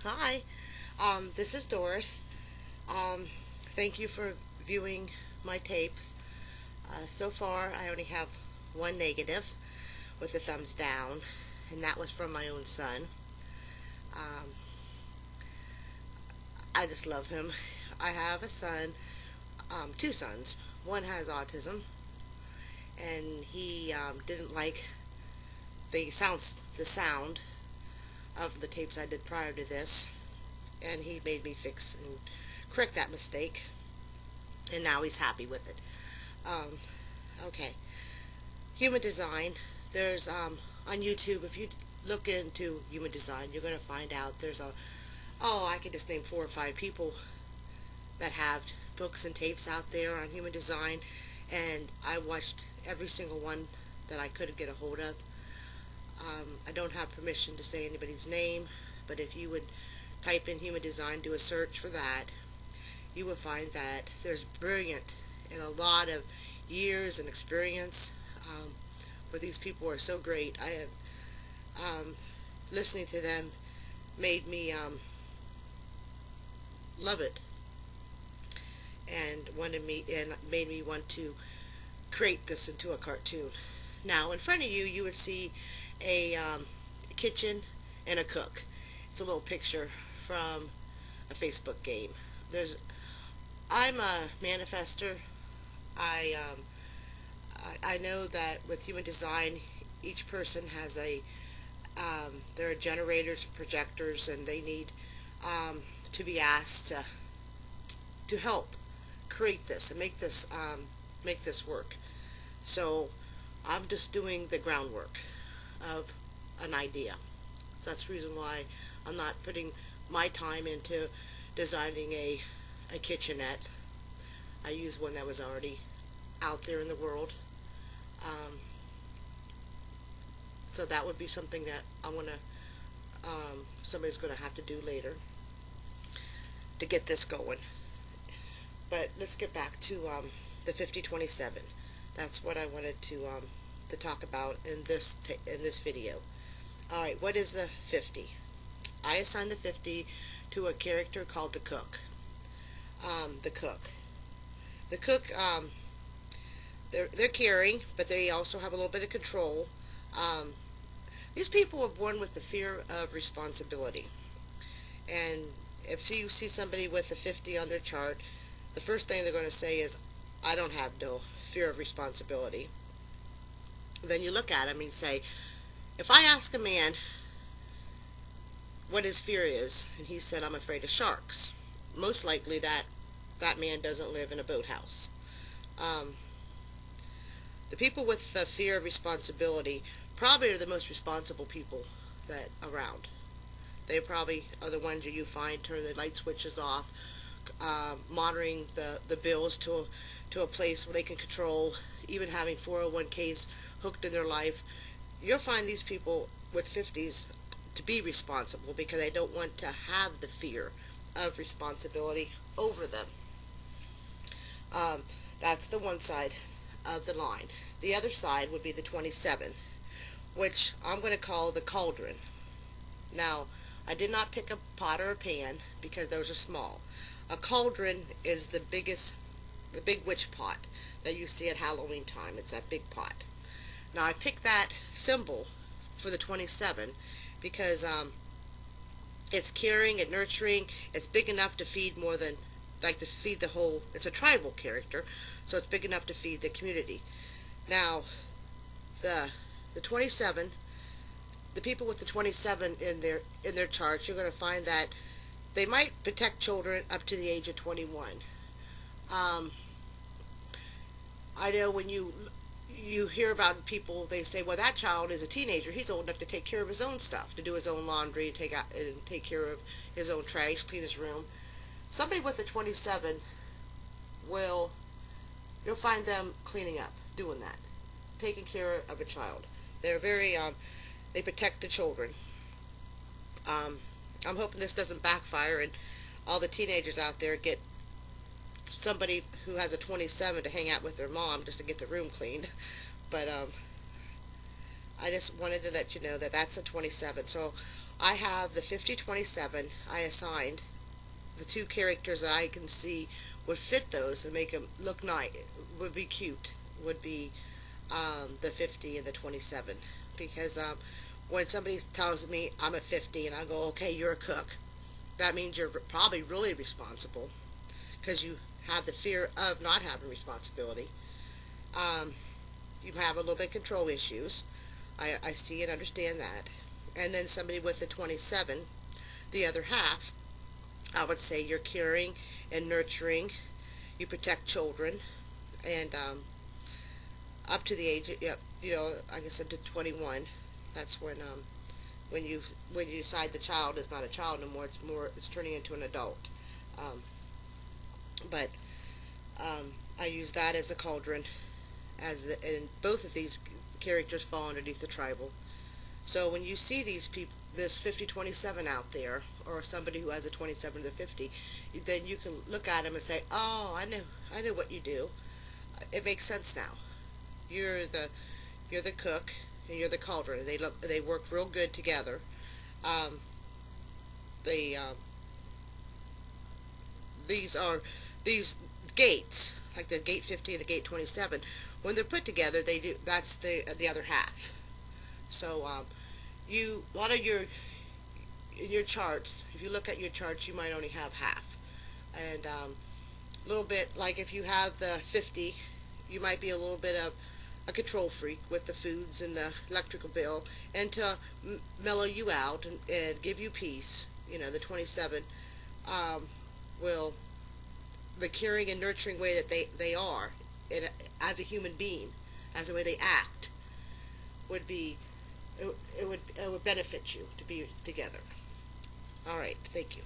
Hi, this is Doris. Thank you for viewing my tapes. So far, I only have one negative with a thumbs down, and that was from my own son. Um, I just love him. I have a son, two sons. One has autism, and he didn't like the sound of the tapes I did prior to this, and he made me fix and correct that mistake, and now he's happy with it. Um, okay, human design. There's on YouTube, if you look into human design, you're going to find out there's I could just name 4 or 5 people that have books and tapes out there on human design, and I watched every single one that I could get a hold of. I don't have permission to say anybody's name, but if you would type in human design, do a search for that, you will find that there's brilliant and a lot of years and experience, where these people are so great. I have listening to them made me love it, and made me want to create this into a cartoon. Now, in front of you, you would see a kitchen and a cook. It's a little picture from a Facebook game. I'm a manifester. I I know that with human design, each person has there are generators and projectors, and they need to be asked to help create this and make this work. So I'm just doing the groundwork of an idea. So that's the reason why I'm not putting my time into designing a kitchenette. I use one that was already out there in the world. Um, so that would be something that somebody's going to have to do later to get this going. But let's get back to the 5027. That's what I wanted to talk about in this video. All right, what is the 50? I assigned the 50 to a character called the cook. The cook. The cook. They're caring, but they also have a little bit of control. These people are born with the fear of responsibility, and if you see somebody with a 50 on their chart, the first thing they're going to say is, I don't have no fear of responsibility. Then you look at him and you say, if I ask a man what his fear is, and he said, I'm afraid of sharks, most likely that man doesn't live in a boathouse. The people with the fear of responsibility probably are the most responsible people that around. They probably are the ones that you find turn the light switches off, monitoring the bills to a place where they can control, even having 401ks hooked in their life. You'll find these people with 50s to be responsible because they don't want to have the fear of responsibility over them. That's the one side of the line. The other side would be the 27, which I'm going to call the cauldron. Now, I did not pick a pot or a pan because those are small. A cauldron is the big witch pot that you see at Halloween time. It's that big pot. Now, I picked that symbol for the 27 because it's caring and nurturing. It's big enough to feed more than, like to feed the whole, it's a tribal character, so it's big enough to feed the community. Now, the 27, the people with the 27 in their charts, you're going to find that they might protect children up to the age of 21. I know when you hear about people, they say, well, that child is a teenager. He's old enough to take care of his own stuff, to do his own laundry, take care of his own trash, clean his room. Somebody with a 27 you'll find them cleaning up, doing that, taking care of a child. They're very, they protect the children. I'm hoping this doesn't backfire and all the teenagers out there get somebody who has a 27 to hang out with their mom just to get the room cleaned. But I just wanted to let you know that that's a 27. So I have the 5027. I assigned the two characters that I can see would fit those and make them look nice, would be cute, would be the 50 and the 27. Because when somebody tells me I'm a 50 and I go, okay, you're a cook, that means you're probably really responsible because you have the fear of not having responsibility. Um, you have a little bit of control issues. I see and understand that. And then somebody with the 27, the other half, I would say you're caring and nurturing. You protect children, and up to the age, like I said, to 21. That's when you when you decide the child is not a child anymore. It's turning into an adult. Um, but I use that as a cauldron, and both of these characters fall underneath the tribal. So when you see these people, this 5027 out there, or somebody who has a 27 to 50, then you can look at them and say, "Oh, I know what you do. It makes sense now. You're the you're the cook and you're the cauldron. They work real good together. Um, they these are these gates, like the gate 50 and the gate 27. When they're put together, they do. That's the other half. So you a lot of your in your charts, if you look at your charts, you might only have half. And a little bit like if you have the 50, you might be a little bit of a control freak with the foods and the electrical bill. And to mellow you out and give you peace, the 27 um, will, the caring and nurturing way that they are as a human being, as the way they act, would be, it would benefit you to be together. All right, thank you.